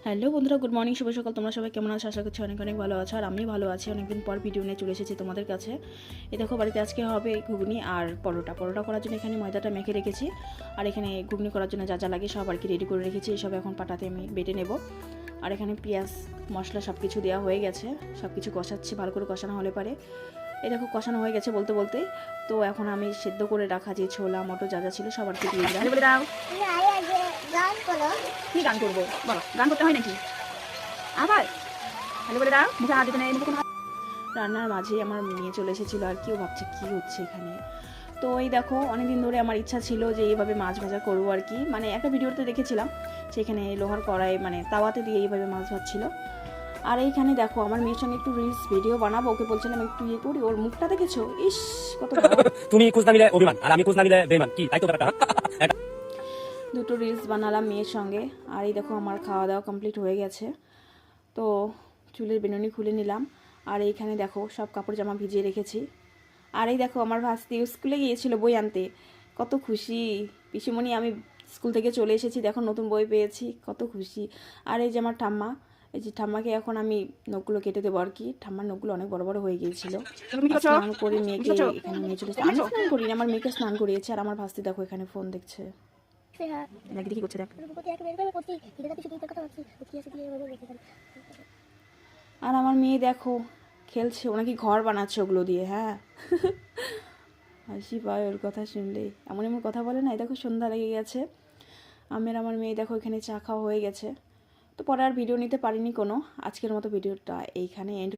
Hello বন্ধুরা, good morning, শুভ সকাল। তোমরা সবাই কেমন আছো? আশা করছি অনেক অনেক ভালো আছো। আর আমি ভালো আছি। অনেকদিন পর ভিডিও নিয়ে চলে এসেছি তোমাদের কাছে। এই দেখো, বাড়িতে আজকে হবে ঘুগনি আর পরোটা করার জন্য এখানে ময়দাটা মেখে রেখেছি। আর এখানে ঘুগনি করার জন্য যা যা লাগে সব আর কি রেডি করে রেখেছি। এসব এখন পাটাতে আমি বেটে নেব। আর এখানে পেঁয়াজ মশলা সব কিছু দেওয়া হয়ে গেছে। সব কিছু কষাচ্ছি, ভালো করে কষানো হলে পারে। এই দেখো, কষানো হয়ে গেছে বলতে বলতে। তো এখন আমি সেদ্ধ করে রাখা যে ছোলা মটর যা যা ছিল সব আর কি দিয়ে দিলাম। কি গান করবো বলো? গান করতে হয় নাকি আবার? ভালো করে দাও, মুখে হাত দিতে নেই। রান্নার মাঝে আমার মেয়ে চলে এসেছিলো আর কি, ও ভাবছে কী হচ্ছে এখানে। তো এই দেখো, অনেকদিন ধরে আমার ইচ্ছা ছিল যে এইভাবে মাছ ভাজা করবো আর কি। মানে একটা ভিডিওতে দেখেছিলাম সেখানে লোহার কড়াই মানে তাওয়াতে দিয়ে এইভাবে মাছ ভাজছিল। আর এইখানে দেখো, আমার মেয়ের সঙ্গে একটু রিলস ভিডিও বানাবো, ওকে বলছিলাম একটু ইয়ে করি। ওর মুখটা দেখেছো? ইস, কত তুমি খোঁজ না নিলে অভিমান আর আমি খোঁজ না নিলে বেমান, কি তাই তো ব্যাপারটা। দুটো রিলস বানালাম মেয়ের সঙ্গে। আর এই দেখো, আমার খাওয়া দাওয়া কমপ্লিট হয়ে গেছে। তো চুলের বেনুনি খুলে নিলাম। আর এইখানে দেখো, সব কাপড় জামা ভিজিয়ে রেখেছি। আর এই দেখো, আমার ভাস্তি স্কুলে গিয়েছিল বই আনতে। কত খুশি পিসিমণি, আমি স্কুল থেকে চলে এসেছি, দেখো নতুন বই পেয়েছি, কত খুশি। আর এই যে আমার ঠাম্মা, এই যে ঠাম্মাকে এখন আমি নখগুলো কেটে দেবো আর কি। ঠাম্মার নখগুলো অনেক বড় বড় হয়ে গিয়েছিল। স্নান করে মেয়েকে এখানে নিয়ে চলে এসেছি। আমি স্নান করিনি, আমার মেয়েকে স্নান করিয়েছে। আর আমার ভাস্তি দেখো এখানে ফোন দেখছে। দেখি কি করছে, দেখ। আর আমার মেয়ে দেখো খেলছে, ও নাকি ঘর বানাচ্ছে ওগুলো দিয়ে। হ্যাঁ, হাসি পায় ওর কথা শুনলেই। এমন এমন কথা বলে না। দেখো, সন্ধ্যা লেগে গেছে। আমার মেয়ে দেখো এখানে চা খাওয়া হয়ে গেছে। তো পরে আর ভিডিও নিতে পারিনি কোনো। আজকের মতো ভিডিওটা এইখানে এন্ড